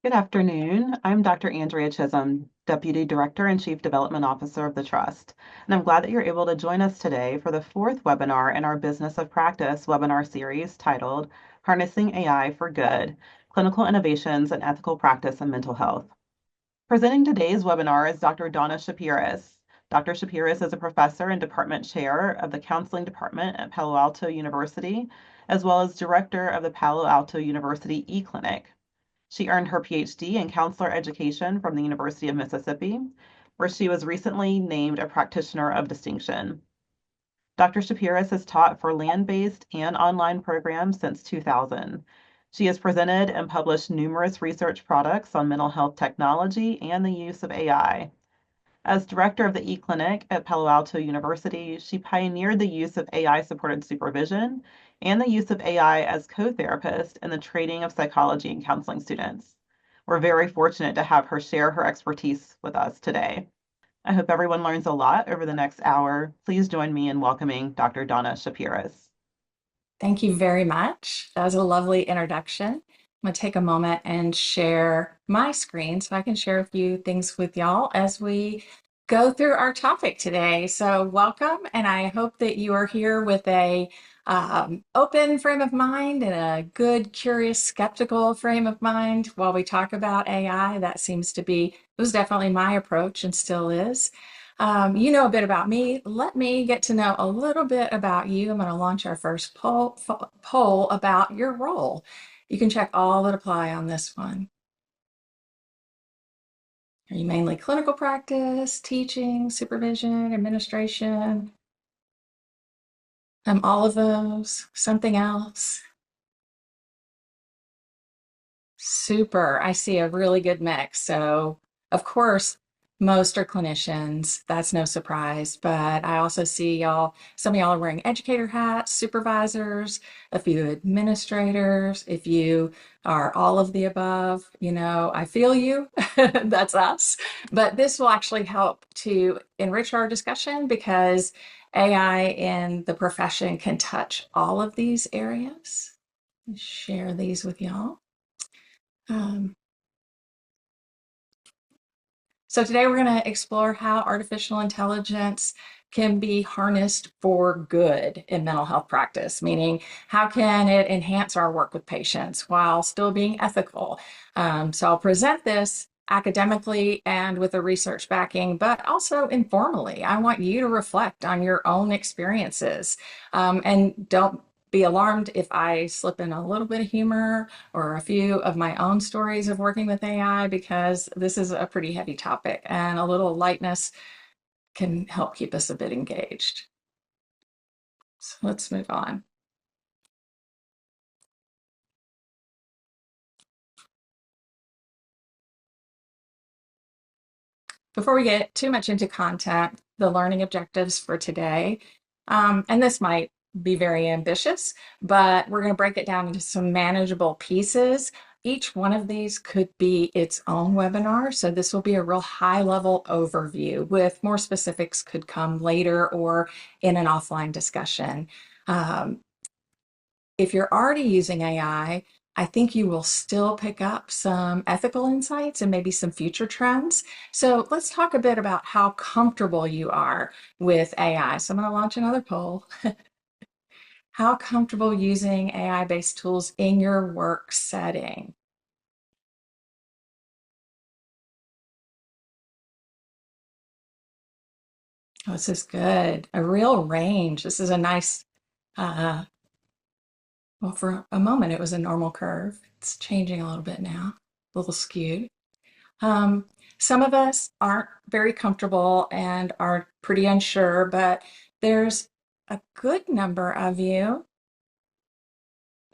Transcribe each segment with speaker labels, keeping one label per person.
Speaker 1: Good afternoon. I'm Dr. Andrea Chisholm, Deputy Director and Chief Development Officer of the Trust, and I'm glad that you're able to join us today for the fourth webinar in our Business of Practice webinar series titled Harnessing AI for Good, Clinical Innovations in Ethical Practice and Mental Health. Presenting today's webinar is Dr. Donna Shapiris. Dr. Shapiris is a professor and department chair of the Counseling Department at Palo Alto University, as well as director of the Palo Alto University eClinic. She earned her PhD in counselor education from the University of Mississippi, where she was recently named a practitioner of distinction. Dr. Shapiris has taught for land-based and online programs since 2000. She has presented and published numerous research products on mental health technology and the use of AI. As director of the eClinic at Palo Alto University, she pioneered the use of AI-supported supervision and the use of AI as co-therapist in the training of psychology and counseling students. We're very fortunate to have her share her expertise with us today. I hope everyone learns a lot over the next hour. Please join me in welcoming Dr. Donna Shapiris.
Speaker 2: Thank you very much. That was a lovely introduction. I'm going to take a moment and share my screen so I can share a few things with y'all as we go through our topic today. So welcome, and I hope that you are here with a open frame of mind and a good, curious, skeptical frame of mind while we talk about AI. That seems to be, it was definitely my approach and still is. You know a bit about me. Let me get to know a little bit about you. I'm going to launch our first poll about your role. You can check all that apply on this one. Are you mainly clinical practice, teaching, supervision, administration? All of those, something else? Super. I see a really good mix. So, of course, most are clinicians. That's no surprise. But I also see y'all, some of y'all are wearing educator hats, supervisors, a few administrators. If you are all of the above, you know, I feel you. That's us. But this will actually help to enrich our discussion because AI in the profession can touch all of these areas. Share these with y'all. So today we're going to explore how artificial intelligence can be harnessed for good in mental health practice, meaning how can it enhance our work with patients while still being ethical? So I'll present this academically and with a research backing, but also informally. I want you to reflect on your own experiences and don't be alarmed if I slip in a little bit of humor or a few of my own stories of working with AI, because this is a pretty heavy topic and a little lightness can help keep us a bit engaged. So let's move on. Before we get too much into content, the learning objectives for today, and this might be very ambitious, but we're going to break it down into some manageable pieces. Each one of these could be its own webinar, so this will be a real high-level overview with more specifics could come later or in an offline discussion. If you're already using I think you will still pick up some ethical insights and maybe some future trends. So let's talk a bit about how comfortable you are with AI. So I'm going to launch another poll. How comfortable using AI-based tools in your work setting? Oh, this is good. A real range. This is a nice, well, for a moment it was a normal curve. It's changing a little bit now, a little skewed. Some of us aren't very comfortable and are pretty unsure, but there's a good number of you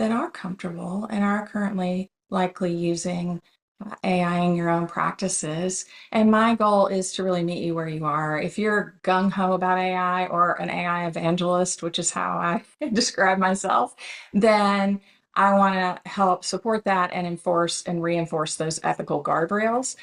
Speaker 2: that are comfortable and are currently likely using AI in your own practices. And my goal is to really meet you where you are. If you're gung-ho about AI or an AI evangelist, which is how I describe myself, then I want to help support that and enforce and reinforce those ethical guardrails.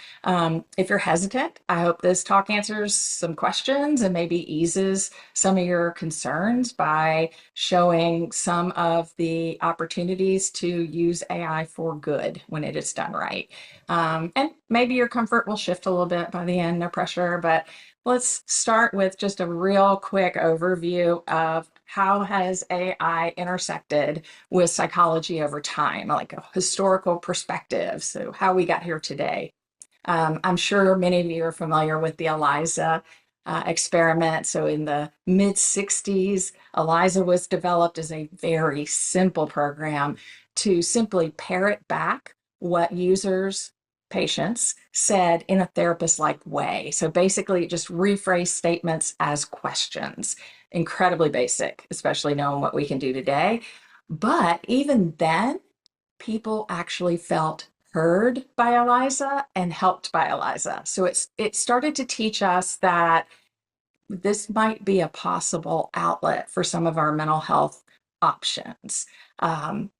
Speaker 2: If you're hesitant, I hope this talk answers some questions and maybe eases some of your concerns by showing some of the opportunities to use AI for good when it is done right. And maybe your comfort will shift a little bit by the end, no pressure, but let's start with just a real quick overview of how has AI intersected with psychology over time, like a historical perspective. So how we got here today. I'm sure many of you are familiar with the ELIZA experiment. So in the mid 60s, ELIZA was developed as a very simple program to simply parrot back what users, patients, said in a therapist-like way. So basically just rephrase statements as questions. Incredibly basic, especially knowing what we can do today. But even then, people actually felt heard by ELIZA and helped by ELIZA. So it started to teach us that this might be a possible outlet for some of our mental health options. Um,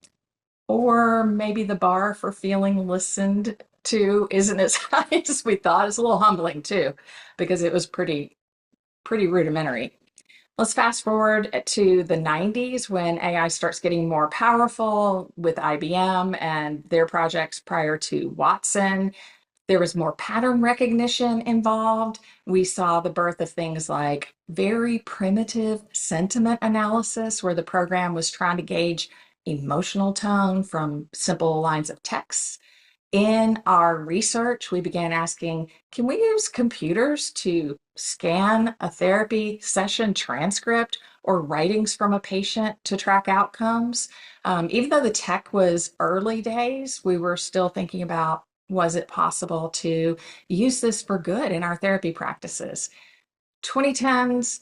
Speaker 2: or maybe the bar for feeling listened to isn't as high as we thought. It's a little humbling too, because it was pretty rudimentary. Let's fast forward to the 90s when AI starts getting more powerful with IBM and their projects prior to Watson. There was more pattern recognition involved. We saw the birth of things like very primitive sentiment analysis, where the program was trying to gauge emotional tone from simple lines of text. In our research, we began asking, can we use computers to scan a therapy session transcript or writings from a patient to track outcomes? Even though the tech was early days, we were still thinking about, was it possible to use this for good in our therapy practices? 2010s,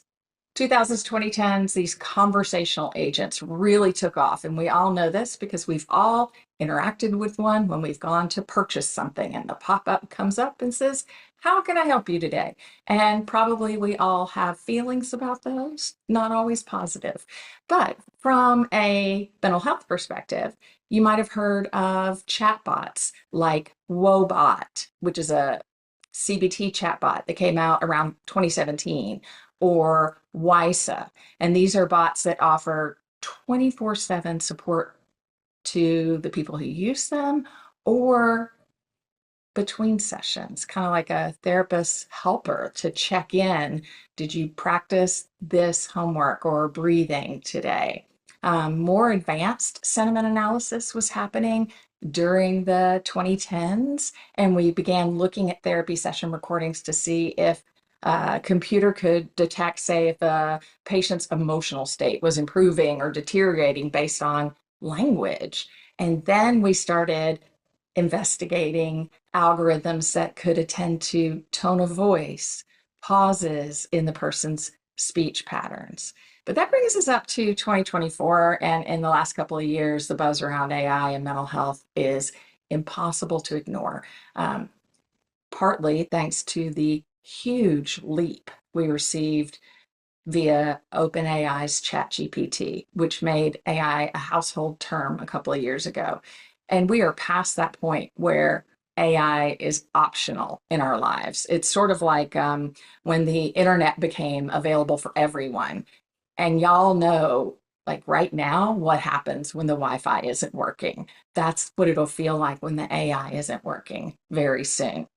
Speaker 2: 2000s, 2010s, these conversational agents really took off. And we all know this because we've all interacted with one when we've gone to purchase something and the pop-up comes up and says, how can I help you today? And probably we all have feelings about those, not always positive. But from a mental health perspective, you might have heard of chatbots like Wobot, which is a CBT chatbot that came out around 2017, or WISA. And these are bots that offer 24/7 support to the people who use them or between sessions, kind of like a therapist helper to check in. Did you practice this homework or breathing today? More advanced sentiment analysis was happening during the 2010s, and we began looking at therapy session recordings to see if a computer could detect, say, if a patient's emotional state was improving or deteriorating based on language. And then we started investigating algorithms that could attend to tone of voice, pauses in the person's speech patterns. But that brings us up to 2024. And in the last couple of years, the buzz around AI and mental health is impossible to ignore, partly thanks to the huge leap we received via OpenAI's ChatGPT, which made AI a household term a couple of years ago. And we are past that point where AI is optional in our lives. It's sort of like when the internet became available for everyone. And y'all know, like right now, what happens when the Wi-Fi isn't working. That's what it'll feel like when the AI isn't working very soon.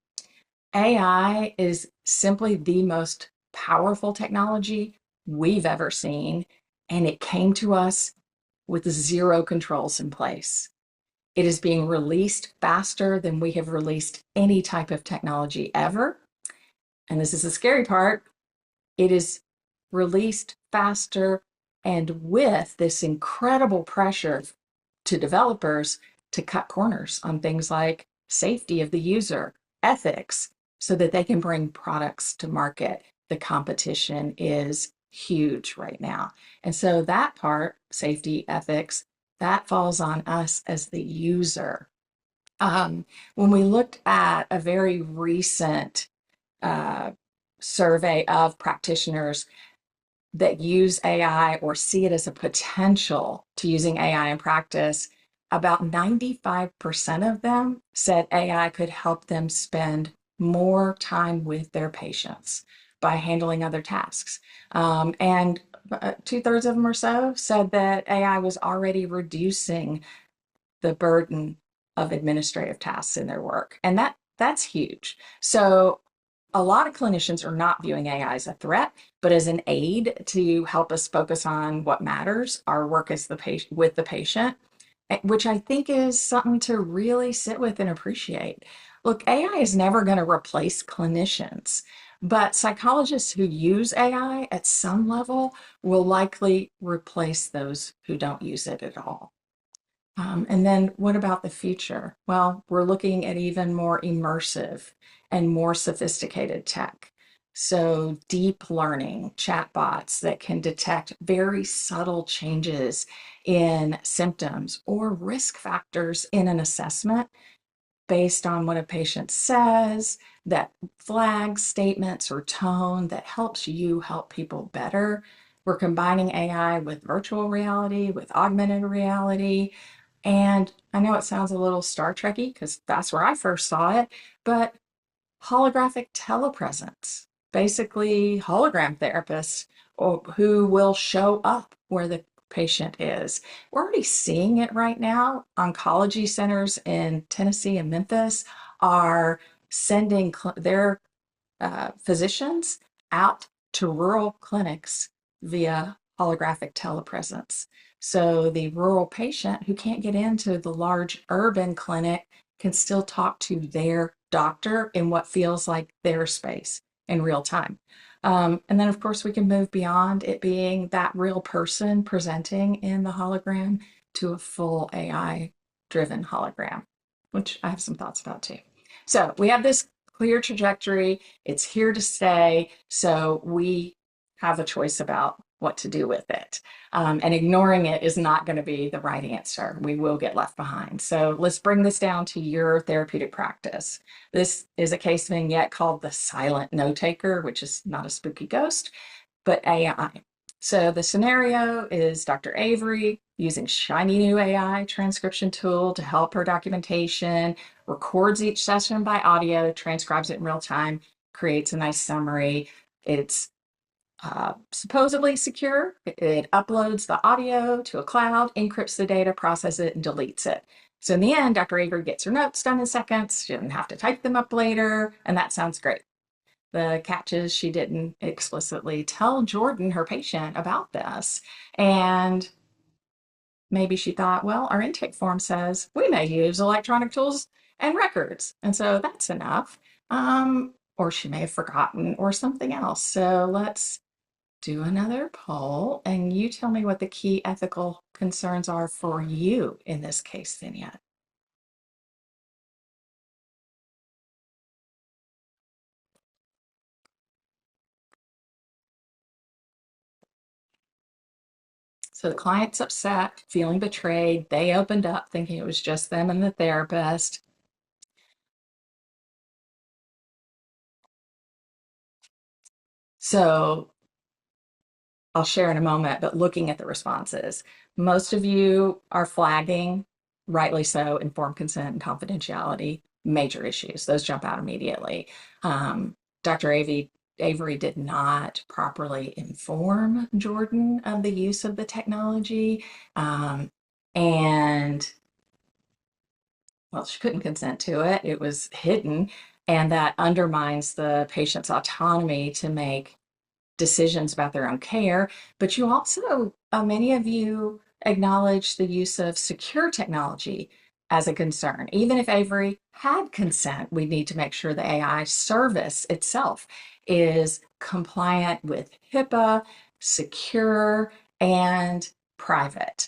Speaker 2: AI is simply the most powerful technology we've ever seen, and it came to us with zero controls in place. It is being released faster than we have released any type of technology ever. And this is the scary part. It is released faster and with this incredible pressure to developers to cut corners on things like safety of the user, ethics, so that they can bring products to market. The competition is huge right now. And so that part, safety, ethics, that falls on us as the user. When we looked at a very recent uh, survey of practitioners that use AI or see it as a potential to using AI in practice, about 95% of them said AI could help them spend more time with their patients by handling other tasks. And 2/3 of them or so said that AI was already reducing the burden of administrative tasks in their work. And that's huge. So a lot of clinicians are not viewing AI as a threat, but as an aid to help us focus on what matters, our work as the patient with the patient, which I think is something to really sit with and appreciate. Look, AI is never going to replace clinicians, but psychologists who use AI at some level will likely replace those who don't use it at all. And then what about the future? Well, we're looking at even more immersive and more sophisticated tech. So deep learning chatbots that can detect very subtle changes in symptoms or risk factors in an assessment based on what a patient says, that flags statements or tone that helps you help people better. We're combining AI with virtual reality, with augmented reality. And I know it sounds a little Star Trekky because that's where I first saw it, but holographic telepresence, basically hologram therapists who will show up where the patient is. We're already seeing it right now. Oncology centers in Tennessee and Memphis are sending their physicians out to rural clinics via holographic telepresence. So the rural patient who can't get into the large urban clinic can still talk to their doctor in what feels like their space in real time. And then, of course, we can move beyond it being that real person presenting in the hologram to a full AI driven hologram, which I have some thoughts about too. So we have this clear trajectory. It's here to stay. So we have a choice about what to do with it. And ignoring it is not going to be the right answer. We will get left behind. So let's bring this down to your therapeutic practice. This is a case vignette called the silent note taker, which is not a spooky ghost, but AI. So the scenario is Dr. Avery using shiny new AI transcription tool to help her documentation, records each session by audio, transcribes it in real time, creates a nice summary. It's supposedly secure. It uploads the audio to a cloud, encrypts the data, processes it, and deletes it. So in the end, Dr. Avery gets her notes done in seconds. She doesn't have to type them up later, and that sounds great. The catch is she didn't explicitly tell Jordan, her patient, about this. And maybe she thought, well, our intake form says we may use electronic tools and records. And so that's enough. Or she may have forgotten or something else. So let's do another poll and you tell me what the key ethical concerns are for you in this case vignette. So the client's upset, feeling betrayed. They opened up thinking it was just them and the therapist. So I'll share in a moment, but looking at the responses, most of you are flagging, rightly so, informed consent and confidentiality, major issues. Those jump out immediately. Dr. Avery did not properly inform Jordan of the use of the technology. And well, she couldn't consent to it. It was hidden. And that undermines the patient's autonomy to make decisions about their own care. But you also, many of you acknowledge the use of secure technology as a concern. Even if Avery had consent, we need to make sure the AI service itself is compliant with HIPAA, secure, and private.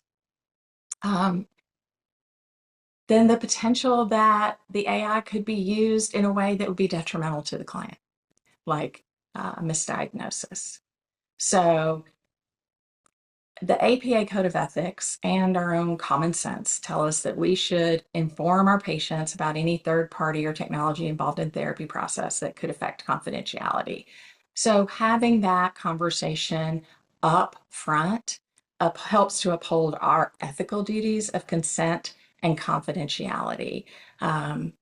Speaker 2: Then the potential that the AI could be used in a way that would be detrimental to the client, like misdiagnosis. So the APA Code of Ethics and our own common sense tell us that we should inform our patients about any third party or technology involved in therapy process that could affect confidentiality. So having that conversation up front helps to uphold our ethical duties of consent and confidentiality. Um,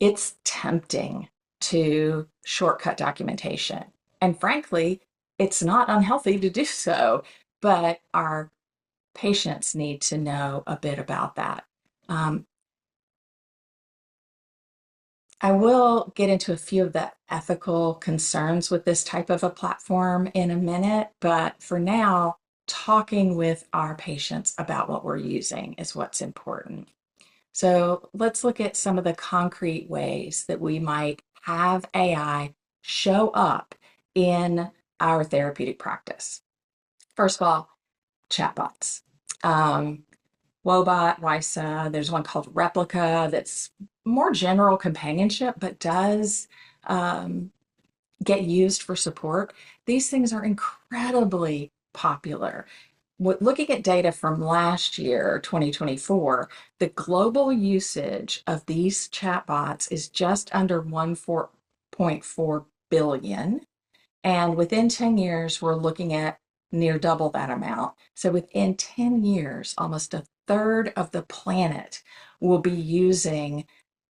Speaker 2: it's tempting to shortcut documentation. And frankly, it's not unhealthy to do so, but our patients need to know a bit about that. Um, I will get into a few of the ethical concerns with this type of a platform in a minute, but for now, talking with our patients about what we're using is what's important. So let's look at some of the concrete ways that we might have AI show up in our therapeutic practice. First of all, chatbots. Um, Wobot, WISA, there's one called Replica that's more general companionship, but does um, get used for support. These things are incredibly popular. Looking at data from last year, 2024, the global usage of these chatbots is just under 1.4 billion. And within 10 years, we're looking at near double that amount. So within 10 years, almost a third of the planet will be using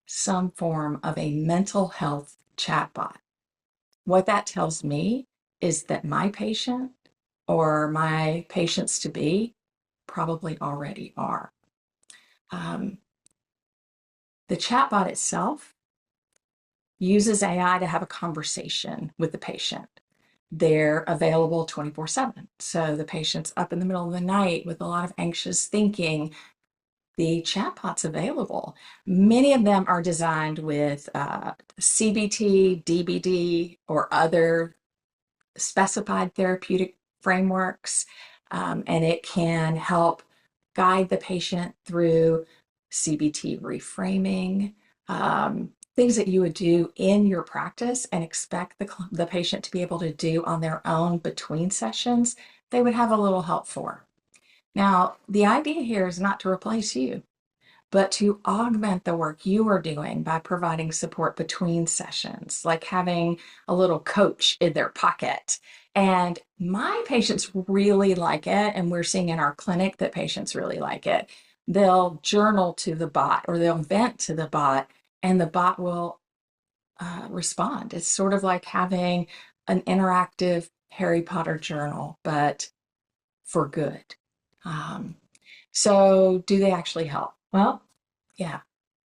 Speaker 2: some form of a mental health chatbot. What that tells me is that my patient or my patients to be probably already are. Um, the chatbot itself uses AI to have a conversation with the patient. They're available 24/7. So the patient's up in the middle of the night with a lot of anxious thinking. The chatbot's available. Many of them are designed with CBT, DBD, or other specified therapeutic frameworks, and it can help guide the patient through CBT reframing, things that you would do in your practice and expect the patient to be able to do on their own between sessions, they would have a little help for. Now, the idea here is not to replace you, but to augment the work you are doing by providing support between sessions, like having a little coach in their pocket. And my patients really like it, and we're seeing in our clinic that patients really like it. They'll journal to the bot or they'll vent to the bot, and the bot will respond. It's sort of like having an interactive Harry Potter journal, but for good. Um, so, do they actually help? Well, yeah,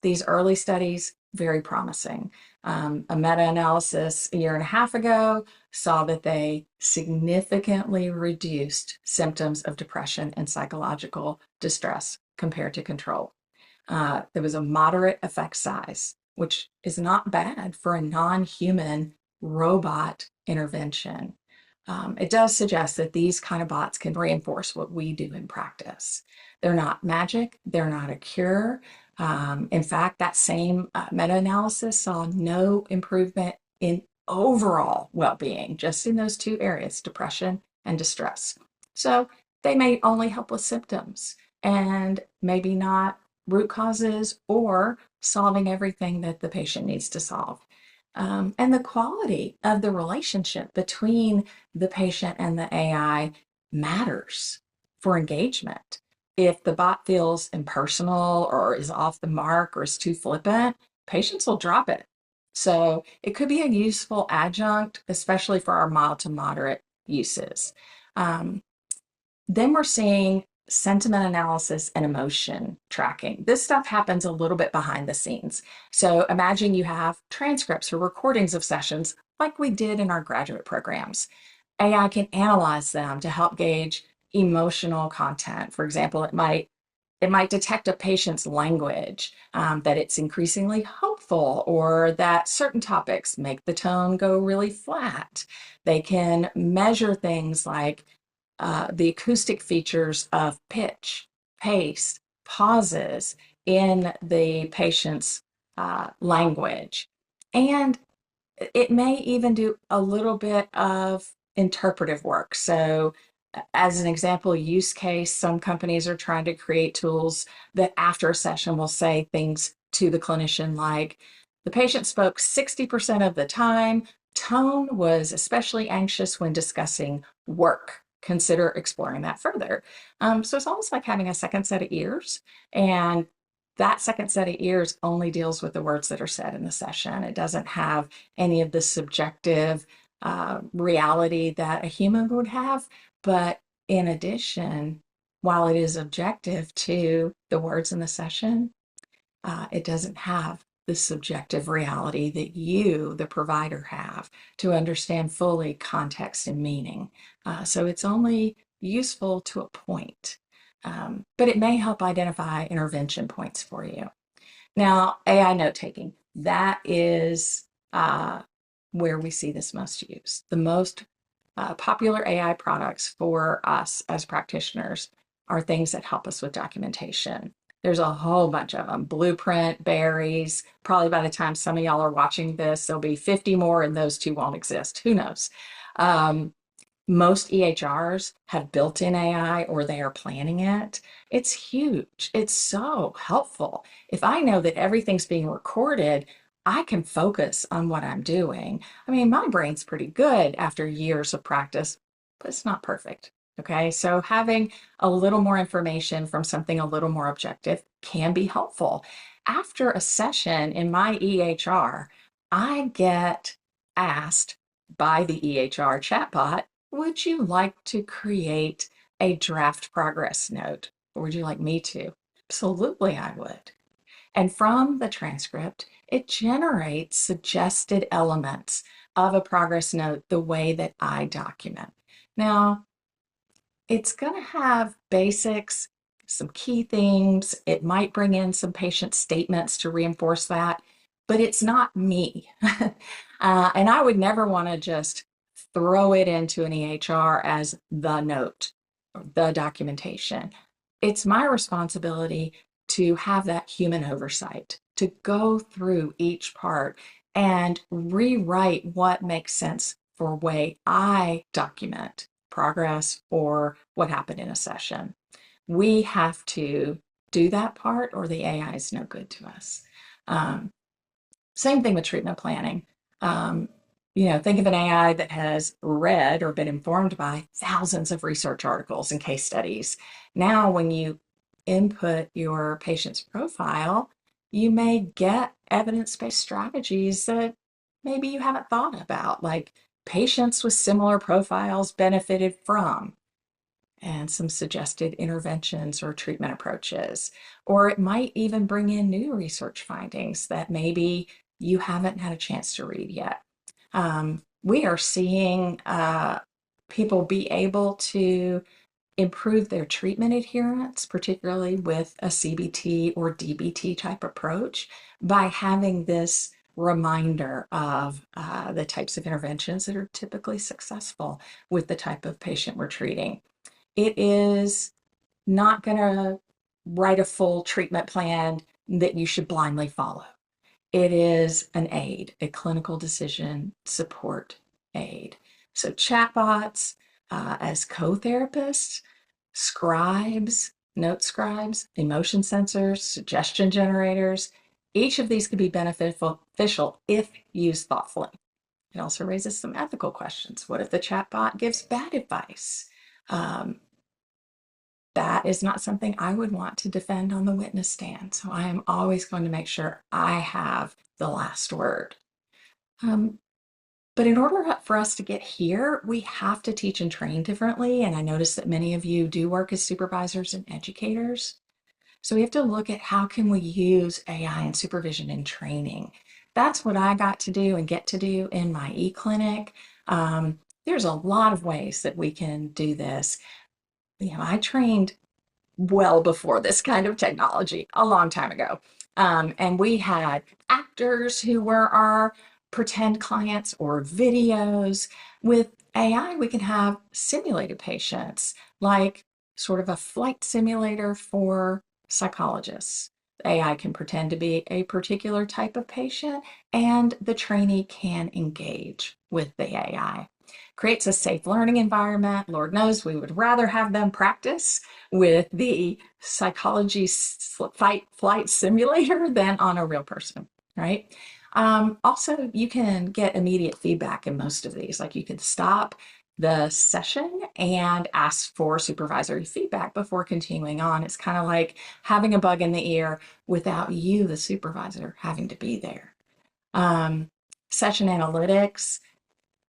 Speaker 2: these early studies, very promising. A meta-analysis a year and a half ago saw that they significantly reduced symptoms of depression and psychological distress compared to control. There was a moderate effect size, which is not bad for a non-human robot intervention. It does suggest that these kind of bots can reinforce what we do in practice. They're not magic, they're not a cure. In fact, that same meta-analysis saw no improvement in overall well-being, just in those two areas, depression and distress. So they may only help with symptoms and maybe not root causes or solving everything that the patient needs to solve. And the quality of the relationship between the patient and the AI matters for engagement. If the bot feels impersonal or is off the mark or is too flippant, patients will drop it. So it could be a useful adjunct, especially for our mild to moderate uses. Um, then we're seeing sentiment analysis and emotion tracking. This stuff happens a little bit behind the scenes. So imagine you have transcripts or recordings of sessions like we did in our graduate programs. AI can analyze them to help gauge emotional content. For example, it might detect a patient's language, that it's increasingly hopeful, or that certain topics make the tone go really flat. They can measure things like the acoustic features of pitch, pace, pauses in the patient's language. And it may even do a little bit of interpretive work. So, as an example use case, some companies are trying to create tools that after a session will say things to the clinician like, the patient spoke 60% of the time, tone was especially anxious when discussing work. Consider exploring that further. So it's almost like having a second set of ears. And that second set of ears only deals with the words that are said in the session. It doesn't have any of the subjective reality that a human would have. But in addition, while it is objective to the words in the session, it doesn't have the subjective reality that you, the provider, have to understand fully context and meaning. So it's only useful to a point, but it may help identify intervention points for you. Now, AI note taking, that is where we see this most used. The most popular AI products for us as practitioners are things that help us with documentation. There's a whole bunch of them. Blueprint, Berries. Probably by the time some of y'all are watching this, there'll be 50 more and those two won't exist. Who knows? Most EHRs have built-in AI or they are planning it. It's huge. It's so helpful. If I know that everything's being recorded, I can focus on what I'm doing. I mean, my brain's pretty good after years of practice, but it's not perfect. Okay, so having a little more information from something a little more objective can be helpful. After a session in my EHR, I get asked by the EHR chatbot, would you like to create a draft progress note? Or would you like me to? Absolutely, I would. And from the transcript, it generates suggested elements of a progress note the way that I document. Now, it's going to have basics, some key things. It might bring in some patient statements to reinforce that, but it's not me. And I would never want to just throw it into an EHR as the note or the documentation. It's my responsibility to have that human oversight, to go through each part and rewrite what makes sense for way I document progress or what happened in a session. We have to do that part or the AI is no good to us. Same thing with treatment planning. Think of an AI that has read or been informed by thousands of research articles and case studies. Now, when you input your patient's profile, you may get evidence-based strategies that maybe you haven't thought about, like patients with similar profiles benefited from, and some suggested interventions or treatment approaches. Or it might even bring in new research findings that maybe you haven't had a chance to read yet. We are seeing people be able to improve their treatment adherence, particularly with a CBT or DBT type approach, by having this reminder of the types of interventions that are typically successful with the type of patient we're treating. It is not going to write a full treatment plan that you should blindly follow. It is an aid, a clinical decision support aid. So chatbots as co-therapists, scribes, note scribes, emotion sensors, suggestion generators, each of these could be beneficial if used thoughtfully. It also raises some ethical questions. What if the chatbot gives bad advice? That is not something I would want to defend on the witness stand. So I am always going to make sure I have the last word. But in order for us to get here, we have to teach and train differently. And I notice that many of you do work as supervisors and educators. So we have to look at how can we use AI and supervision in training. That's what I got to do and get to do in my e-clinic. There's a lot of ways that we can do this. I trained well before this kind of technology a long time ago. And we had actors who were our pretend clients or videos. With AI, we can have simulated patients, like sort of a flight simulator for psychologists. AI can pretend to be a particular type of patient, and the trainee can engage with the AI. Creates a safe learning environment. Lord knows we would rather have them practice with the psychology flight simulator than on a real person, right? Also, you can get immediate feedback in most of these. Like you can stop the session and ask for supervisory feedback before continuing on. It's kind of like having a bug in the ear without you, the supervisor, having to be there. Session analytics,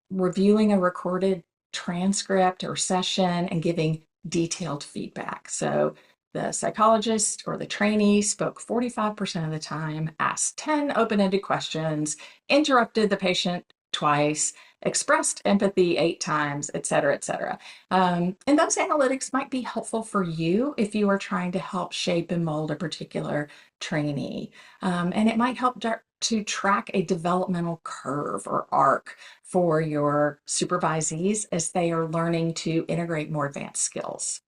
Speaker 2: reviewing a recorded transcript or session and giving detailed feedback. So the psychologist or the trainee spoke 45% of the time, asked 10 open-ended questions, interrupted the patient twice, expressed empathy 8 times, et cetera, et cetera. And those analytics might be helpful for you if you are trying to help shape and mold a particular trainee. And it might help to track a developmental curve or arc for your supervisees as they are learning to integrate more advanced skills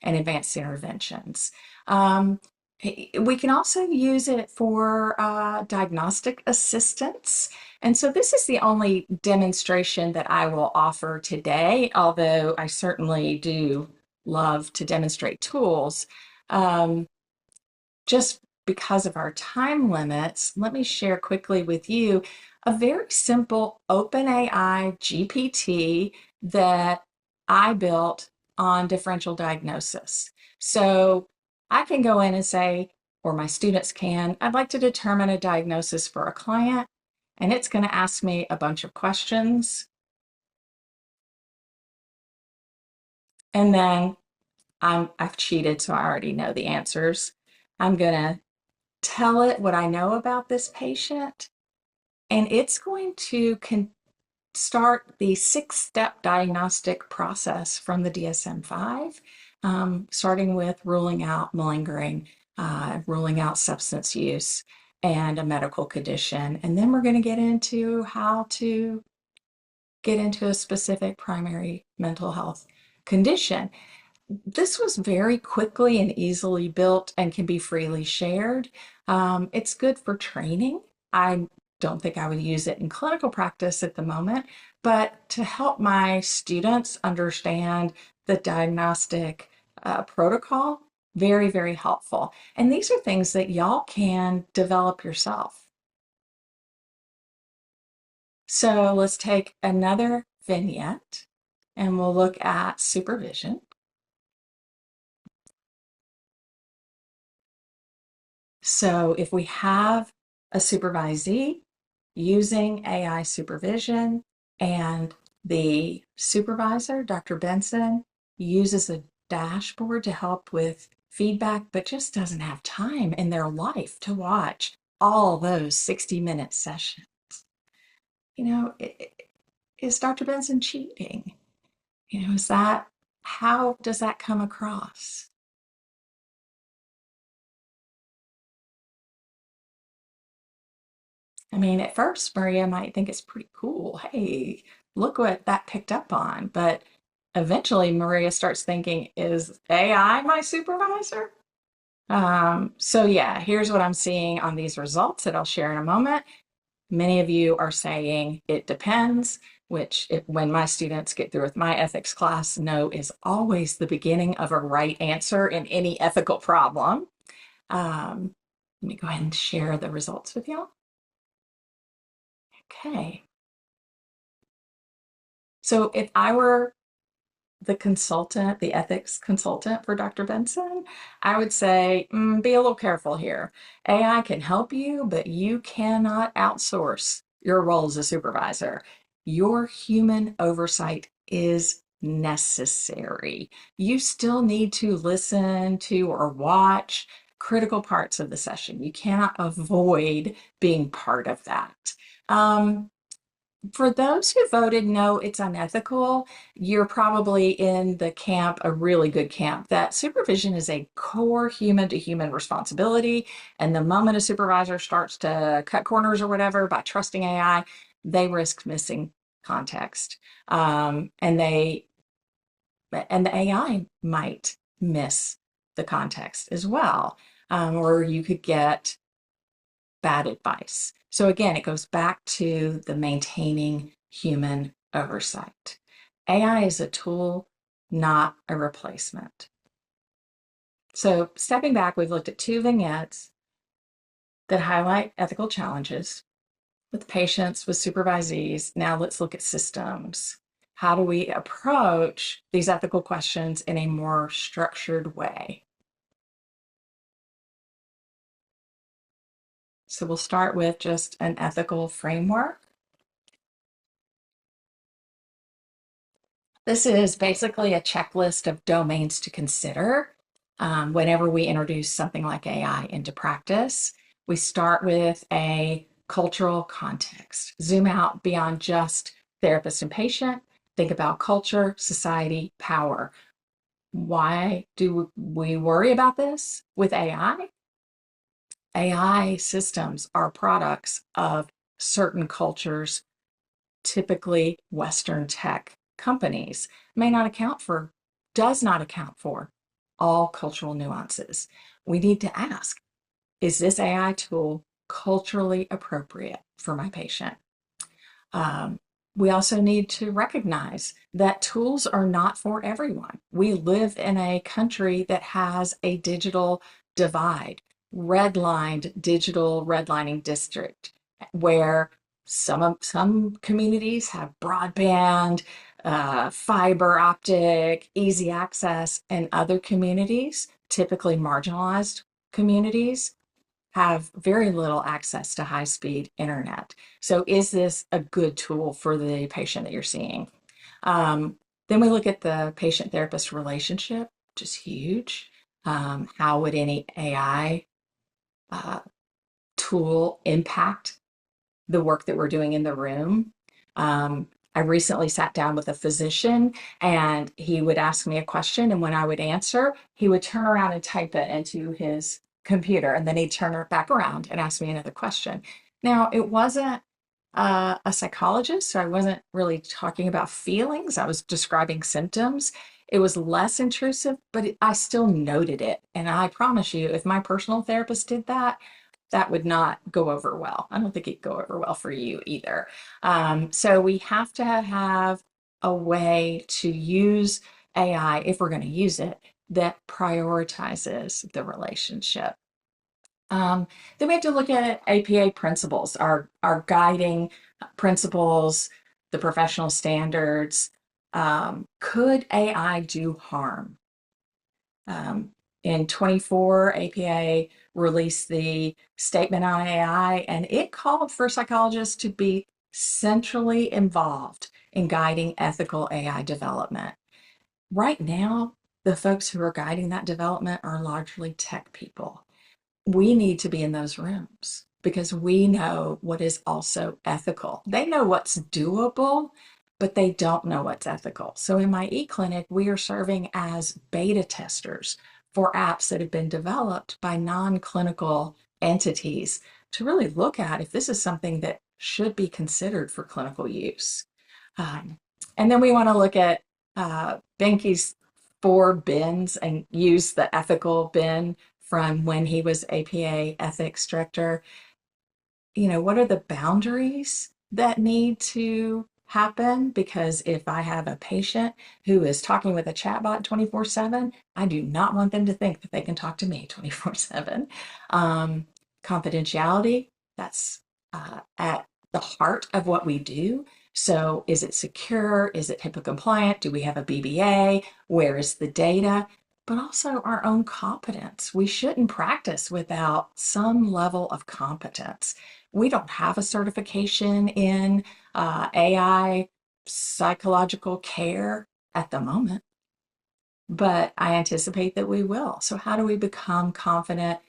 Speaker 2: and advanced interventions. We can also use it for diagnostic assistance. And so this is the only demonstration that I will offer today, although I certainly do love to demonstrate tools. Just because of our time limits, let me share quickly with you a very simple OpenAI GPT that I built on differential diagnosis. So I can go in and say, or my students can, I'd like to determine a diagnosis for a client, and it's going to ask me a bunch of questions. And then I've cheated, so I already know the answers. I'm going to tell it what I know about this patient, and it's going to start the 6-step diagnostic process from the DSM-5, starting with ruling out malingering, ruling out substance use, and a medical condition. And then we're going to get into how to get into a specific primary mental health condition. This was very quickly and easily built and can be freely shared. It's good for training. I don't think I would use it in clinical practice at the moment, but to help my students understand the diagnostic protocol, very, very helpful. And these are things that y'all can develop yourself. So let's take another vignette and we'll look at supervision. So if we have a supervisee using AI supervision and the supervisor, Dr. Benson, uses a dashboard to help with feedback, but just doesn't have time in their life to watch all those 60-minute sessions. You know, is Dr. Benson cheating? You know, how does that come across? I mean, at first, Maria might think it's pretty cool. Hey, look what that picked up on. But eventually, Maria starts thinking, is AI my supervisor? So yeah, here's what I'm seeing on these results that I'll share in a moment. Many of you are saying it depends, which when my students get through with my ethics class, no is always the beginning of a right answer in any ethical problem. Let me go ahead and share the results with y'all. Okay. So if I were the consultant, the ethics consultant for Dr. Benson, I would say, be a little careful here. AI can help you, but you cannot outsource your role as a supervisor. Your human oversight is necessary. You still need to listen to or watch critical parts of the session. You cannot avoid being part of that. For those who voted no, it's unethical, you're probably in the camp, a really good camp, that supervision is a core human to human responsibility. And the moment a supervisor starts to cut corners or whatever by trusting AI, they risk missing context. And the AI might miss the context as well. Or you could get bad advice. So again, it goes back to the maintaining human oversight. AI is a tool, not a replacement. So stepping back, we've looked at 2 vignettes that highlight ethical challenges with patients, with supervisees. Now let's look at systems. how do we approach these ethical questions in a more structured way? So we'll start with just an ethical framework. This is basically a checklist of domains to consider whenever we introduce something like AI into practice. We start with a cultural context, zoom out beyond just therapist and patient, think about culture, society, power. Why do we worry about this with AI? AI systems are products of certain cultures, typically Western tech companies, does not account for all cultural nuances. We need to ask, is this AI tool culturally appropriate for my patient? Um, we also need to recognize that tools are not for everyone. We live in a country that has a digital divide, redlined digital redlining district, where some communities have broadband, fiber optic, easy access, and other communities, typically marginalized communities, have very little access to high speed internet. So, is this a good tool for the patient that you're seeing? Um, then we look at the patient therapist relationship, which is huge. How would any AI uh, tool impact the work that we're doing in the room? I recently sat down with a physician and he would ask me a question. And when I would answer, he would turn around and type it into his computer. And then he'd turn it back around and ask me another question. Now, it wasn't a psychologist, so I wasn't really talking about feelings. I was describing symptoms. It was less intrusive, but I still noted it. And I promise you, if my personal therapist did that, that would not go over well. I don't think it'd go over well for you either. So we have to have a way to use AI, if we're going to use it, that prioritizes the relationship. Then we have to look at APA principles, our guiding principles, the professional standards. Could AI do harm? Um, in 24, APA released the statement on AI, and it called for psychologists to be centrally involved in guiding ethical AI development. Right now, the folks who are guiding that development are largely tech people. We need to be in those rooms because we know what is also ethical. They know what's doable, but they don't know what's ethical. So in my e-clinic, we are serving as beta testers for apps that have been developed by non-clinical entities to really look at if this is something that should be considered for clinical use. And then we want to look at Benke's 4 bins and use the ethical bin from when he was APA ethics director. What are the boundaries that need to happen? Because if I have a patient who is talking with a chatbot 24/7, I do not want them to think that they can talk to me 24/7. Confidentiality, that's at the heart of what we do. So is it secure? Is it HIPAA compliant? Do we have a BBA? Where is the data? But also our own competence. We shouldn't practice without some level of competence. We don't have a certification in AI psychological care at the moment, but I anticipate that we will. So, how do we become competent,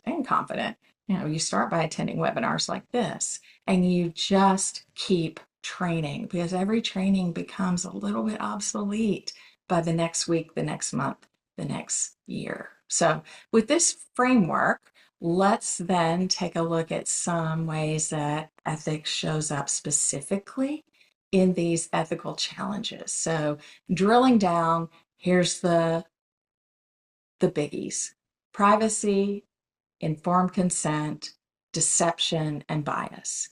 Speaker 2: and confident? You start by attending webinars like this, and you just keep training because every training becomes a little bit obsolete by the next week, the next month, the next year. So, with this framework, let's then take a look at some ways that ethics shows up specifically in these ethical challenges. So, drilling down, here's the biggies: privacy, informed consent, deception, and bias.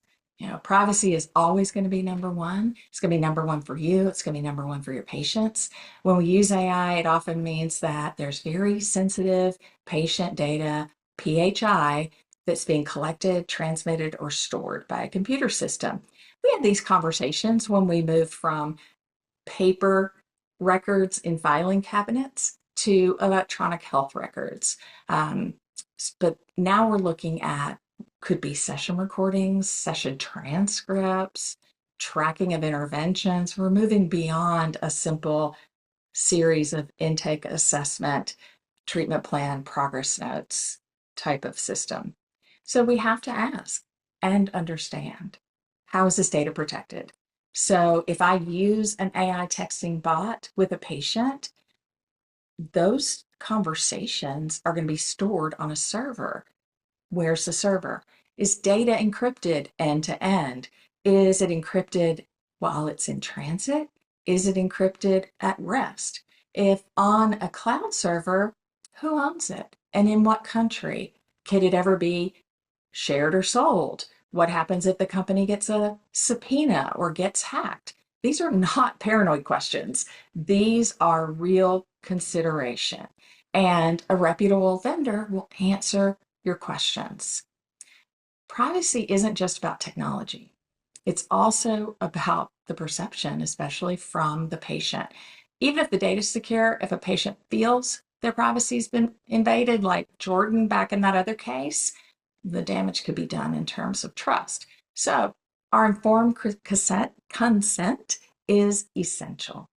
Speaker 2: Privacy is always going to be number one. It's going to be number one for you. It's going to be number one for your patients. When we use AI, it often means that there's very sensitive patient data, PHI, that's being collected, transmitted, or stored by a computer system. We had these conversations when we moved from paper records in filing cabinets to electronic health records. Um, but now we're looking at could be session recordings, session transcripts, tracking of interventions. We're moving beyond a simple series of intake assessment, treatment plan, progress notes type of system. So we have to ask and understand, how is this data protected? So if I use an AI texting bot with a patient, those conversations are going to be stored on a server. Where's the server? Is data encrypted end to end? Is it encrypted while it's in transit? Is it encrypted at rest? If on a cloud server, who owns it? And in what country? Could it ever be shared or sold? What happens if the company gets a subpoena or gets hacked? These are not paranoid questions. These are real consideration. And a reputable vendor will answer your questions. Privacy isn't just about technology. It's also about the perception, especially from the patient. Even if the data is secure, if a patient feels their privacy's been invaded, like Jordan back in that other case, the damage could be done in terms of trust. So our informed consent is essential.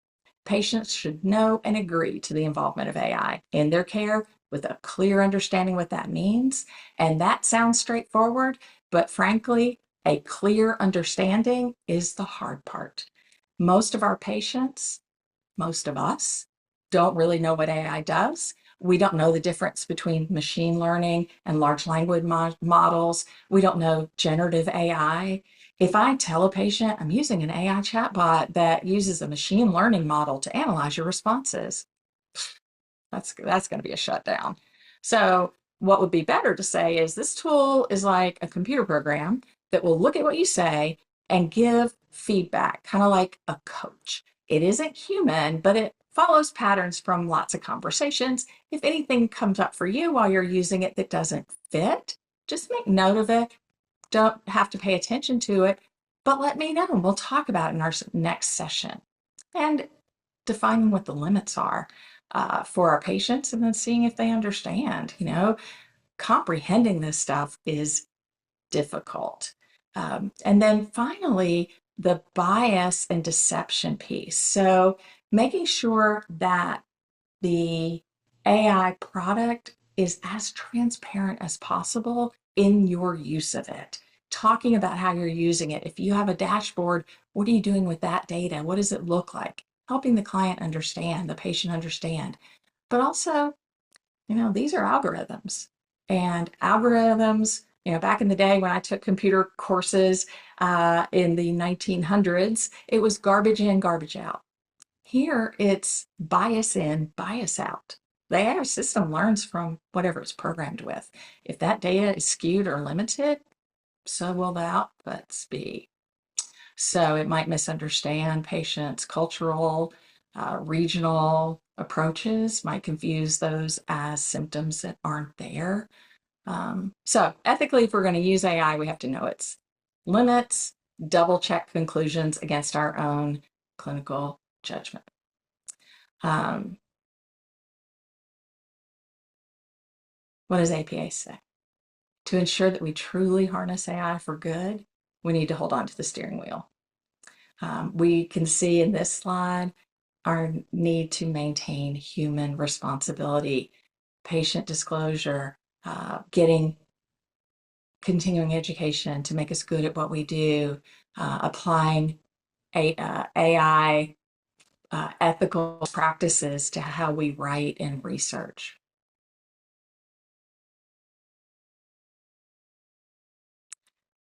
Speaker 2: Patients should know and agree to the involvement of AI in their care with a clear understanding what that means. And that sounds straightforward, but frankly, a clear understanding is the hard part. Most of our patients, most of us, don't really know what AI does. We don't know the difference between machine learning and large language models. We don't know generative AI. If I tell a patient I'm using an AI chatbot that uses a machine learning model to analyze your responses, that's going to be a shutdown. So what would be better to say is this tool is like a computer program that will look at what you say and give feedback, kind of like a coach. It isn't human, but it follows patterns from lots of conversations. If anything comes up for you while you're using it that doesn't fit, just make note of it. Don't have to pay attention to it, but let me know. We'll talk about it in our next session. And defining what the limits are for our patients and then seeing if they understand. Comprehending this stuff is difficult. And then finally, the bias and deception piece. So making sure that the AI product is as transparent as possible in your use of it. Talking about how you're using it. If you have a dashboard, what are you doing with that data? What does it look like? Helping the client understand, the patient understand. But also, these are algorithms. And algorithms, back in the day when I took computer courses in the 1900s, it was garbage in, garbage out. Here, it's bias in, bias out. The AI system learns from whatever it's programmed with. If that data is skewed or limited, so will the outputs be. So it might misunderstand patients' cultural, regional approaches, might confuse those as symptoms that aren't there. So ethically, if we're going to use AI, we have to know its limits, double check conclusions against our own clinical judgment. What does APA say? To ensure that we truly harness AI for good, we need to hold on to the steering wheel. We can see in this slide our need to maintain human responsibility, patient disclosure, getting continuing education to make us good at what we do, applying AI ethical practices to how we write and research.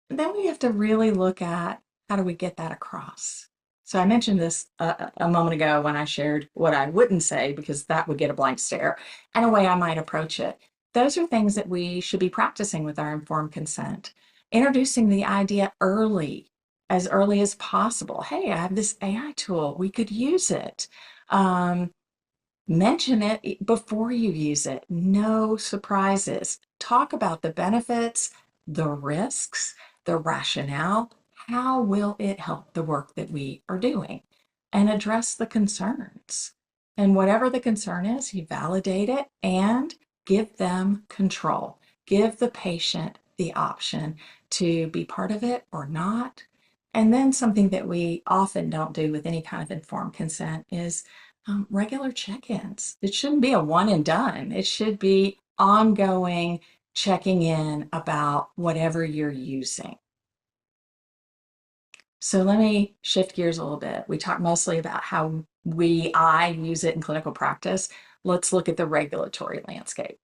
Speaker 2: And then we have to really look at how do we get that across. So I mentioned this a moment ago when I shared what I wouldn't say because that would get a blank stare and a way I might approach it. Those are things that we should be practicing with our informed consent. Introducing the idea as early as possible. Hey, I have this AI tool. We could use it. Mention it before you use it. No surprises. Talk about the benefits, the risks, the rationale, how will it help the work that we are doing, and address the concerns. And whatever the concern is, you validate it and give them control. Give the patient the option to be part of it or not. And then something that we often don't do with any kind of informed consent is regular check-ins. It shouldn't be a one and done. It should be ongoing checking in about whatever you're using. So let me shift gears a little bit. We talked mostly about how I use it in clinical practice. Let's look at the regulatory landscape.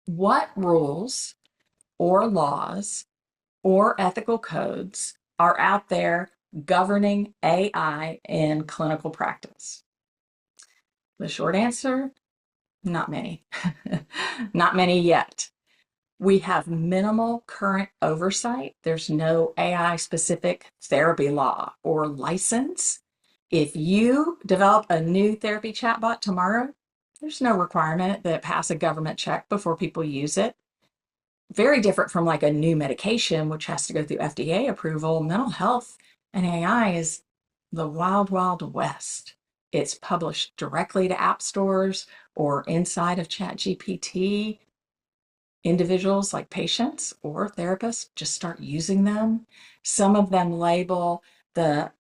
Speaker 2: What rules or laws or ethical codes are out there governing AI in clinical practice? The short answer, not many. Not many yet. We have minimal current oversight. There's no AI specific therapy law or license. If you develop a new therapy chatbot tomorrow, there's no requirement that it pass a government check before people use it. Very different from like a new medication, which has to go through FDA approval. Mental health and AI is the wild, wild west. It's published directly to app stores or inside of ChatGPT. Individuals like patients or therapists just start using them. Some of them label the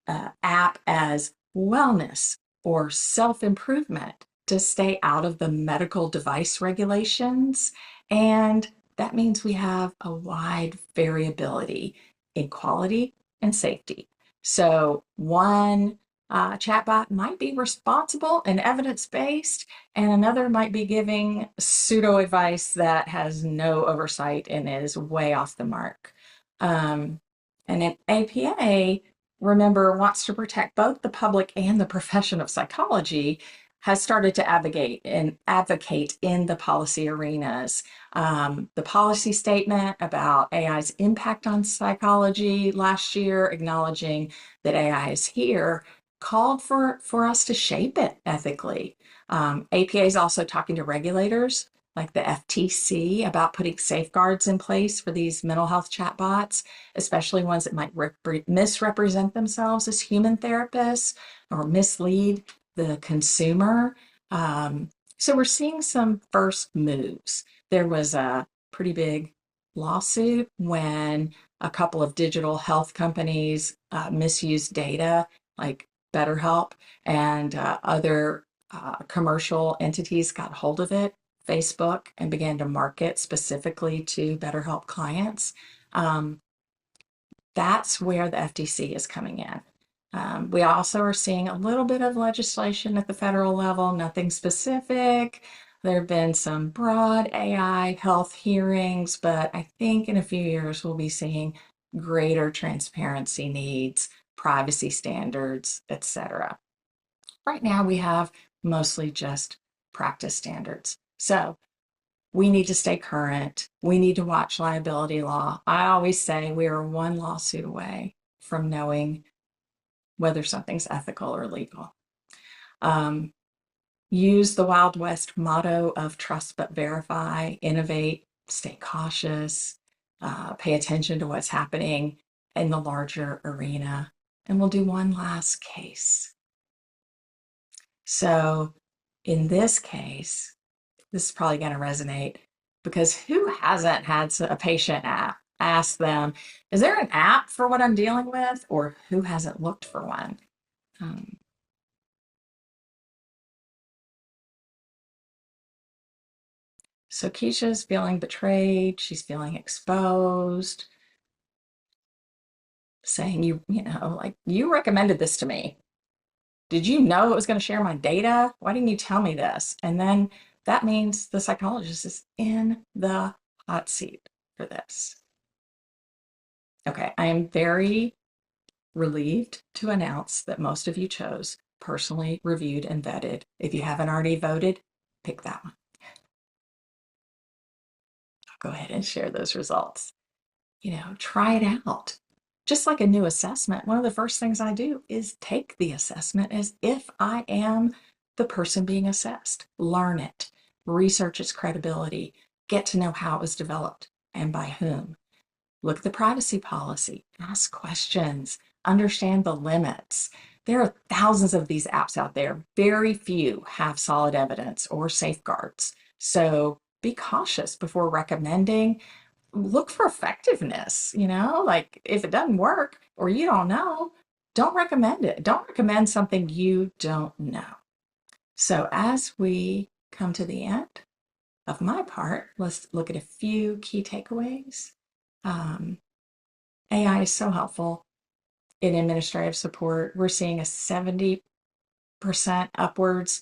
Speaker 2: app as wellness or self-improvement to stay out of the medical device regulations. And that means we have a wide variability in quality and safety. So one chatbot might be responsible and evidence-based, and another might be giving pseudo advice that has no oversight and is way off the mark. And an APA, remember, wants to protect both the public and the profession of psychology, has started to advocate in the policy arenas. The policy statement about AI's impact on psychology last year, acknowledging that AI is here, called for us to shape it ethically. APA is also talking to regulators like the FTC about putting safeguards in place for these mental health chatbots, especially ones that might misrepresent themselves as human therapists or mislead the consumer. So we're seeing some first moves. There was a pretty big lawsuit when a couple of digital health companies misused data, like BetterHelp and other commercial entities got hold of it, Facebook, and began to market specifically to BetterHelp clients. That's where the FTC is coming in. We also are seeing a little bit of legislation at the federal level, nothing specific. There have been some broad AI health hearings, but I think in a few years we'll be seeing greater transparency needs, privacy standards, etc. Right now we have mostly just practice standards. So we need to stay current. We need to watch liability law. I always say we are one lawsuit away from knowing whether something's ethical or legal. Use the Wild West motto of trust but verify, innovate, stay cautious, pay attention to what's happening in the larger arena. And we'll do one last case. So in this case, this is probably going to resonate because who hasn't had a patient ask them, is there an app for what I'm dealing with? Or who hasn't looked for one? So Keisha's feeling betrayed. She's feeling exposed, saying, you know, like, you recommended this to me. Did you know it was going to share my data? Why didn't you tell me this? And then that means the psychologist is in the hot seat for this. Okay, I am very relieved to announce that most of you chose personally reviewed and vetted. If you haven't already voted, pick that one. I'll go ahead and share those results. You know, try it out. Just like a new assessment, one of the first things I do is take the assessment as if I am the person being assessed. Learn it, research its credibility, get to know how it was developed and by whom. Look at the privacy policy, ask questions, understand the limits. There are thousands of these apps out there. Very few have solid evidence or safeguards. So be cautious before recommending. Look for effectiveness, like if it doesn't work or you don't know, don't recommend it. Don't recommend something you don't know. So as we come to the end of my part, let's look at a few key takeaways. Um, AI is so helpful in administrative support. We're seeing a 70% upwards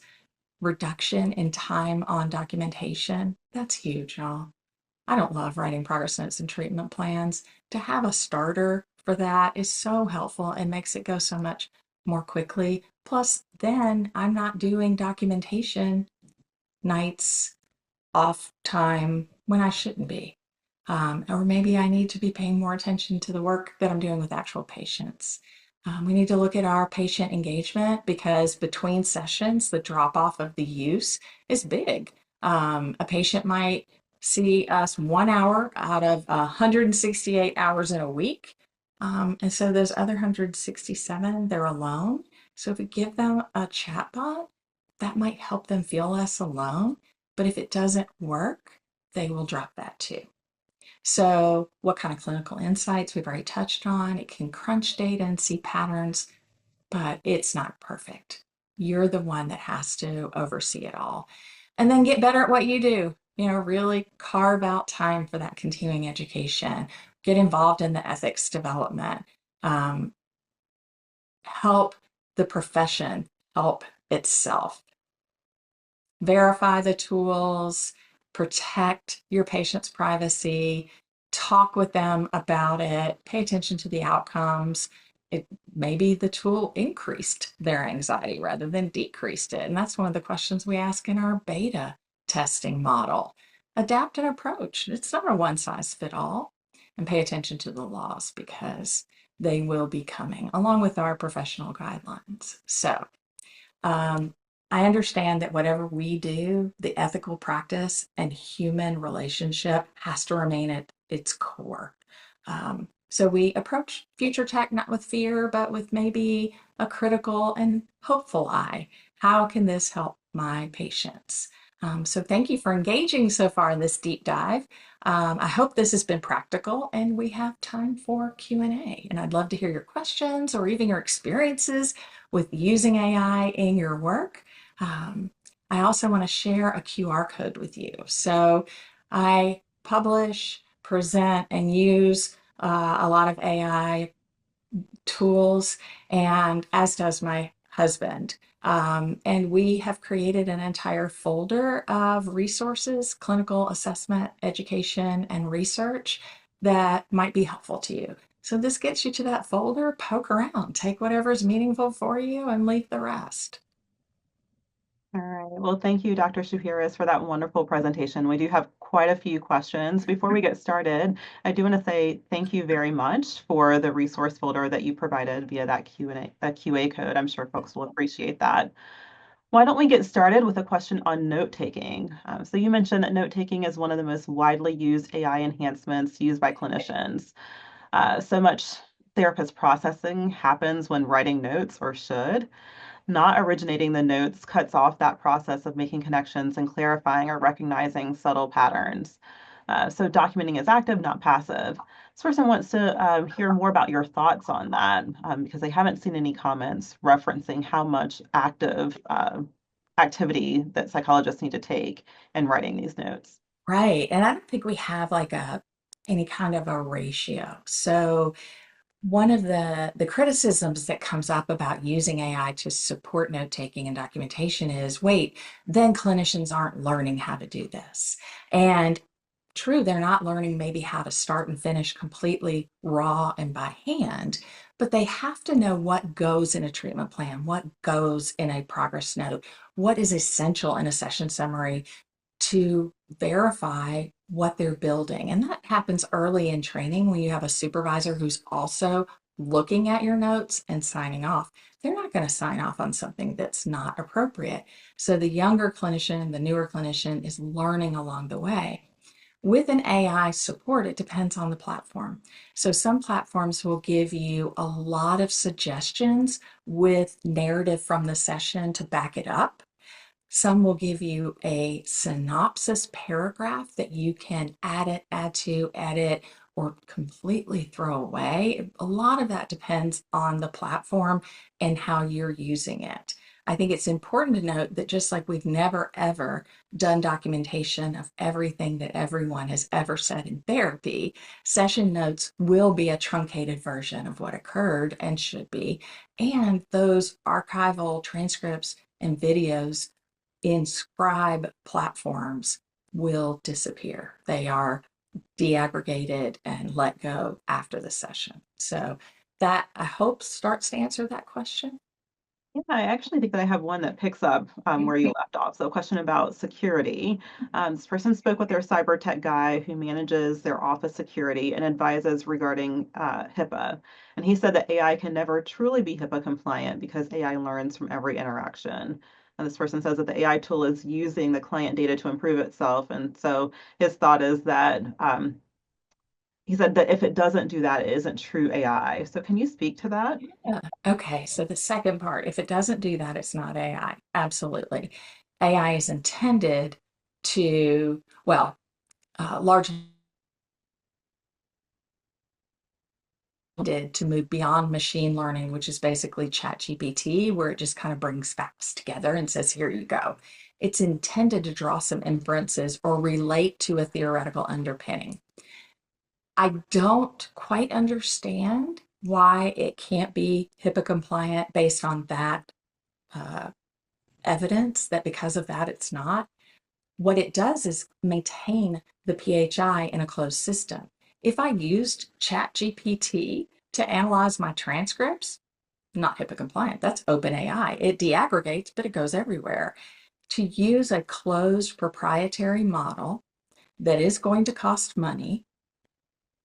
Speaker 2: reduction in time on documentation. That's huge, y'all. I don't love writing progress notes and treatment plans. To have a starter for that is so helpful and makes it go so much more quickly. Plus, then I'm not doing documentation nights off time when I shouldn't be. Or maybe I need to be paying more attention to the work that I'm doing with actual patients. We need to look at our patient engagement because between sessions, the drop off of the use is big. A patient might see us 1 hour out of 168 hours in a week. And so those other 167, they're alone. So if we give them a chatbot, that might help them feel less alone. But if it doesn't work, they will drop that too. So, what kind of clinical insights we've already touched on? It can crunch data and see patterns, but it's not perfect. You're the one that has to oversee it all. And then get better at what you do. Really carve out time for that continuing education. Get involved in the ethics development. Um, Help the profession help itself. Verify the tools, protect your patient's privacy, talk with them about it, pay attention to the outcomes. Maybe the tool increased their anxiety rather than decreased it. And that's one of the questions we ask in our beta testing model. Adapt an approach. It's not a one size fit all. And pay attention to the laws because they will be coming along with our professional guidelines. So, um, I understand that whatever we do, the ethical practice and human relationship has to remain at its core. So we approach future tech not with fear, but with maybe a critical and hopeful eye. How can this help my patients? So thank you for engaging so far in this deep dive. I hope this has been practical and we have time for Q&A. And I'd love to hear your questions or even your experiences with using AI in your work. I also want to share a QR code with you. So I publish, present, and use a lot of AI tools, and as does my husband. And we have created an entire folder of resources, clinical assessment, education, and research that might be helpful to you. So this gets you to that folder, poke around, take whatever is meaningful for you and leave the rest.
Speaker 1: All right. Well, thank you, Dr. Shapiris, for that wonderful presentation. We do have quite a few questions. Before we get started, I do want to say thank you very much for the resource folder that you provided via that QA code. I'm sure folks will appreciate that. Why don't we get started with a question on note-taking? So you mentioned that note-taking is one of the most widely used AI enhancements used by clinicians. So much therapist processing happens when writing notes or should. Not originating the notes cuts off that process of making connections and clarifying or recognizing subtle patterns. So documenting is active, not passive. This person wants to hear more about your thoughts on that because they haven't seen any comments referencing how much active activity that psychologists need to take in writing these notes.
Speaker 2: Right. And I don't think we have like any kind of a ratio. So one of the criticisms that comes up about using AI to support note taking and documentation is, wait, then clinicians aren't learning how to do this. And true, they're not learning maybe how to start and finish completely raw and by hand, but they have to know what goes in a treatment plan, what goes in a progress note, what is essential in a session summary to verify what they're building. And that happens early in training when you have a supervisor who's also looking at your notes and signing off. They're not going to sign off on something that's not appropriate. So the younger clinician, the newer clinician is learning along the way. With an AI support, it depends on the platform. So some platforms will give you a lot of suggestions with narrative from the session to back it up. Some will give you a synopsis paragraph that you can add to, edit, or completely throw away. A lot of that depends on the platform and how you're using it. I think it's important to note that just like we've never ever done documentation of everything that everyone has ever said in therapy, session notes will be a truncated version of what occurred and should be. And those archival transcripts and videos in scribe platforms will disappear. They are deaggregated and let go after the session. So that, I hope, starts to answer that question.
Speaker 1: Yeah, I actually think that I have one that picks up where you left off. So, a question about security. This person spoke with their cyber tech guy who manages their office security and advises regarding HIPAA. And he said that AI can never truly be HIPAA compliant because AI learns from every interaction. And this person says that the AI tool is using the client data to improve itself. And so his thought is that he said that if it doesn't do that, it isn't true AI. So, can you speak to that?
Speaker 2: Yeah. Okay, so the second part, if it doesn't do that, it's not AI. Absolutely. AI is intended to, well, largely did to move beyond machine learning, which is basically ChatGPT, where it just kind of brings facts together and says, here you go. It's intended to draw some inferences or relate to a theoretical underpinning. I don't quite understand why it can't be HIPAA compliant based on that uh, evidence that because of that it's not. What it does is maintain the PHI in a closed system. If I used ChatGPT to analyze my transcripts, not HIPAA compliant, that's OpenAI. It deaggregates, but it goes everywhere. To use a closed proprietary model that is going to cost money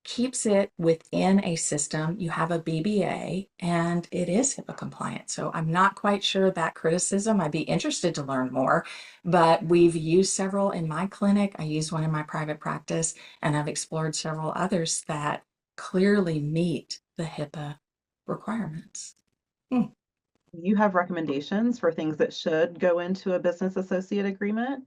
Speaker 2: keeps it within a system. You have a BBA and it is HIPAA compliant. So I'm not quite sure that criticism. I'd be interested to learn more, but we've used several in my clinic. I use one in my private practice, and I've explored several others that clearly meet the HIPAA requirements. Hmm.
Speaker 1: You have recommendations for things that should go into a business associate agreement?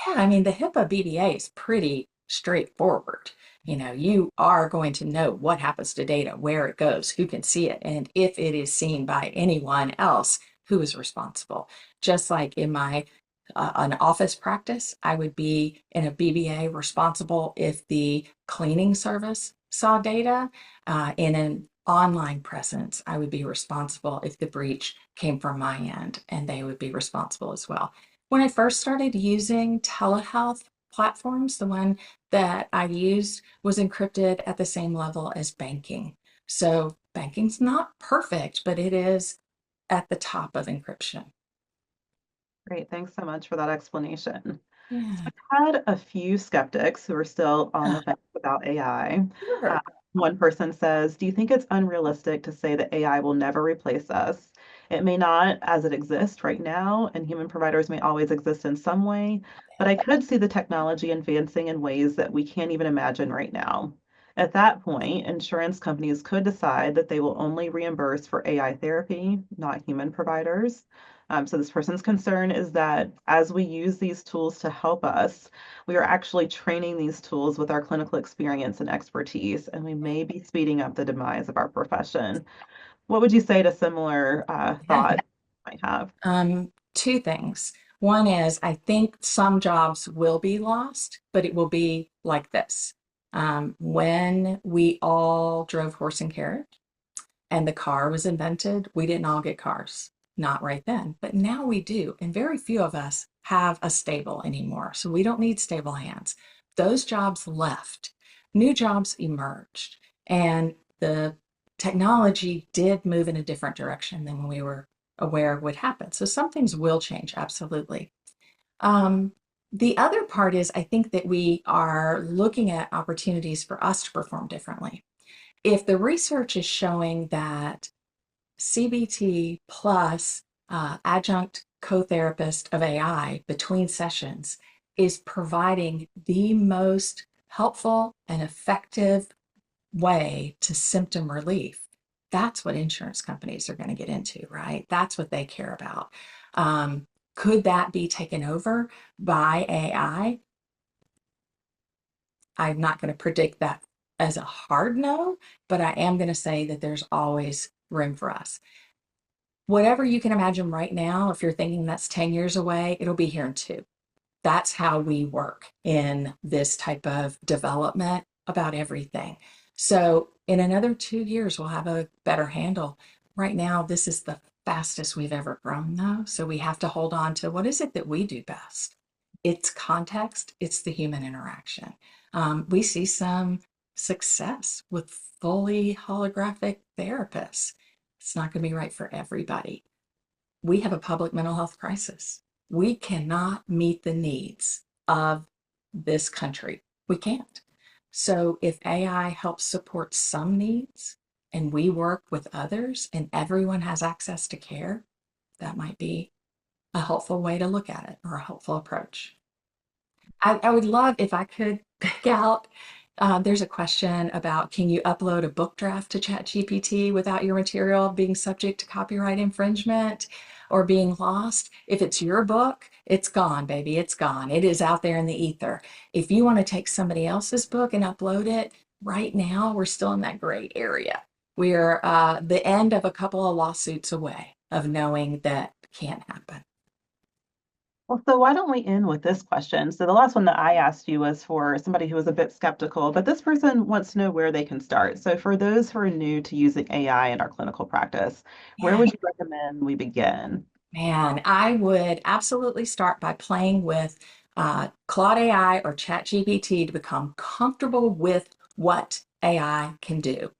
Speaker 2: Yeah, I mean, the HIPAA BDA is pretty straightforward. You are going to know what happens to data, where it goes, who can see it, and if it is seen by anyone else, who is responsible. Just like in my an office practice, I would be in a BBA responsible if the cleaning service saw data. In an online presence, I would be responsible if the breach came from my end, and they would be responsible as well. When I first started using telehealth platforms, the one that I used was encrypted at the same level as banking. So banking's not perfect, but it is at the top of encryption.
Speaker 1: Great, thanks so much for that explanation. So
Speaker 2: Yeah.
Speaker 1: I've had a few skeptics who are still on the fence about AI. Uh,
Speaker 2: Sure.
Speaker 1: one person says, do you think it's unrealistic to say that AI will never replace us? It may not as it exists right now, and human providers may always exist in some way, but I could see the technology advancing in ways that we can't even imagine right now. At that point, insurance companies could decide that they will only reimburse for AI therapy, not human providers. So this person's concern is that as we use these tools to help us, we are actually training these tools with our clinical experience and expertise, and we may be speeding up the demise of our profession. What would you say to similar
Speaker 2: Yeah.
Speaker 1: thought you might have?
Speaker 2: Two things. One is I think some jobs will be lost, but it will be like this. When we all drove horse and carriage, and the car was invented, we didn't all get cars. Not right then, but now we do. And very few of us have a stable anymore. So we don't need stable hands. Those jobs left, new jobs emerged, and the technology did move in a different direction than we were aware would happen. So some things will change, absolutely. Um, the other part is I think that we are looking at opportunities for us to perform differently. If the research is showing that CBT plus adjunct co-therapist of AI between sessions is providing the most helpful and effective way to symptom relief, that's what insurance companies are going to get into, right? That's what they care about. Could that be taken over by AI? I'm not going to predict that as a hard no, but I am going to say that there's always room for us. Whatever you can imagine right now, if you're thinking that's 10 years away, it'll be here in two. That's how we work in this type of development about everything. So in another 2 years, we'll have a better handle. Right now, this is the fastest we've ever grown, though. So we have to hold on to what is it that we do best? It's context, it's the human interaction. We see some success with fully holographic therapists. It's not going to be right for everybody. We have a public mental health crisis. We cannot meet the needs of this country. We can't. So if AI helps support some needs and we work with others and everyone has access to care, that might be a helpful way to look at it or a helpful approach. I would love if I could pick out. There's a question about, can you upload a book draft to ChatGPT without your material being subject to copyright infringement or being lost? If it's your book, it's gone, baby. It's gone. It is out there in the ether. If you want to take somebody else's book and upload it, right now we're still in that gray area. We're the end of a couple of lawsuits away of knowing that can't happen.
Speaker 1: Well, so why don't we end with this question? So the last one that I asked you was for somebody who was a bit skeptical, but this person wants to know where they can start. So for those who are new to using AI in our clinical practice, where
Speaker 2: Yeah.
Speaker 1: would you recommend we begin?
Speaker 2: Man, I would absolutely start by playing with Claude AI or ChatGPT to become comfortable with what AI can do.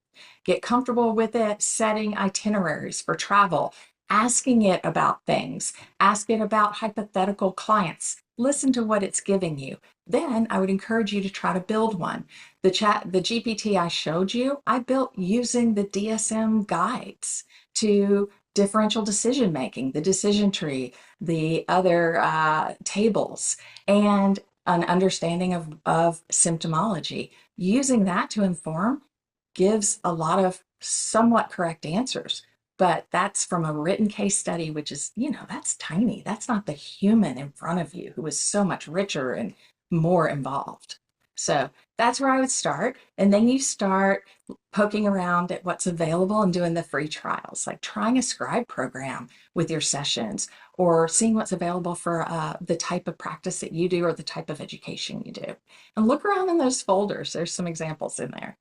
Speaker 2: Get comfortable with it, setting itineraries for travel, asking it about things, ask it about hypothetical clients. Listen to what it's giving you. Then I would encourage you to try to build one. The GPT I showed you, I built using the DSM guides to differential decision making, the decision tree, the other tables, and an understanding of symptomology. Using that to inform gives a lot of somewhat correct answers. But that's from a written case study, which is, that's tiny. That's not the human in front of you who is so much richer and more involved. So that's where I would start. And then you start poking around at what's available and doing the free trials, like trying a scribe program with your sessions or seeing what's available for the type of practice that you do or the type of education you do. And look around in those folders. There's some examples in there.